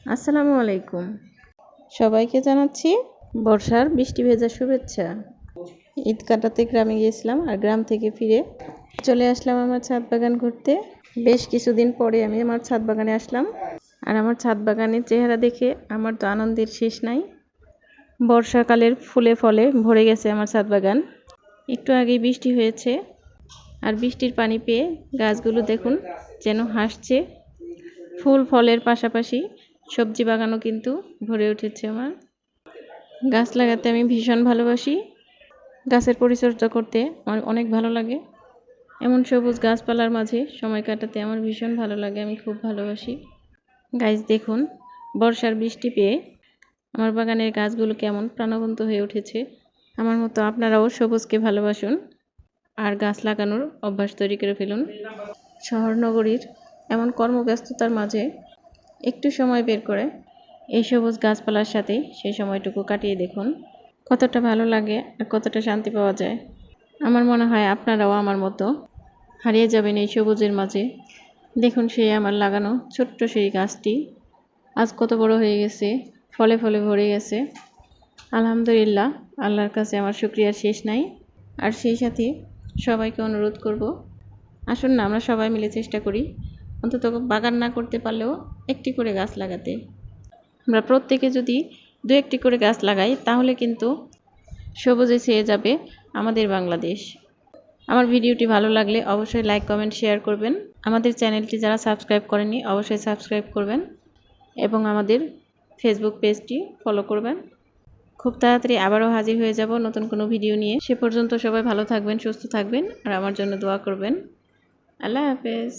আসসালামু আলাইকুম। সবাইকে জানাচ্ছি বর্ষার বৃষ্টি ভেজা শুভেচ্ছা। ঈদ কাটাতে গ্রামে গিয়েছিলাম, আর গ্রাম থেকে ফিরে চলে আসলাম আমার ছাদ বাগান ঘুরতে। বেশ কিছুদিন পরে আমি আমার ছাদ বাগানে আসলাম, আর আমার ছাদ বাগানের চেহারা দেখে আমার তো আনন্দের শেষ নাই। বর্ষাকালের ফুলে ফলে ভরে গেছে আমার ছাদ বাগান। একটু আগেই বৃষ্টি হয়েছে, আর বৃষ্টির পানি পেয়ে গাছগুলো দেখুন যেন হাসছে। ফুল ফলের পাশাপাশি সবজি বাগানও কিন্তু ভরে উঠেছে আমার। গাছ লাগাতে আমি ভীষণ ভালোবাসি, গাছের পরিচর্যা করতে আমার অনেক ভালো লাগে। এমন সবুজ গাছপালার মাঝে সময় কাটাতে আমার ভীষণ ভালো লাগে, আমি খুব ভালোবাসি। গাছ দেখুন, বর্ষার বৃষ্টি পেয়ে আমার বাগানের গাছগুলো কেমন প্রাণবন্ত হয়ে উঠেছে। আমার মতো আপনারাও সবুজকে ভালোবাসুন, আর গাছ লাগানোর অভ্যাস তৈরি করে ফেলুন। শহর নগরীর এমন কর্মব্যস্ততার মাঝে একটু সময় বের করে এই সবুজ গাছপালার সাথে সেই সময়টুকু কাটিয়ে দেখুন কতটা ভালো লাগে আর কতটা শান্তি পাওয়া যায়। আমার মনে হয় আপনারাও আমার মতো হারিয়ে যাবেন এই সবুজের মাঝে। দেখুন সেই আমার লাগানো ছোট্ট সেই গাছটি আজ কত বড় হয়ে গেছে, ফলে ফলে ভরে গেছে। আলহামদুলিল্লাহ, আল্লাহর কাছে আমার শুকরিয়ার শেষ নাই। আর সেই সাথে সবাইকে অনুরোধ করব, আসুন না আমরা সবাই মিলে চেষ্টা করি অন্তত বাগান না করতে পারলেও একটি করে গাছ লাগাতে। আমরা প্রত্যেকে যদি দু একটি করে গাছ লাগাই তাহলে কিন্তু সবুজে ছেয়ে যাবে আমাদের বাংলাদেশ। আমার ভিডিওটি ভালো লাগলে অবশ্যই লাইক কমেন্ট শেয়ার করবেন। আমাদের চ্যানেলটি যারা সাবস্ক্রাইব করেননি অবশ্যই সাবস্ক্রাইব করবেন, এবং আমাদের ফেসবুক পেজটি ফলো করবেন। খুব তাড়াতাড়ি আবারও হাজির হয়ে যাব নতুন কোনো ভিডিও নিয়ে। সে পর্যন্ত সবাই ভালো থাকবেন, সুস্থ থাকবেন, আর আমার জন্য দোয়া করবেন। আল্লাহ হাফেজ।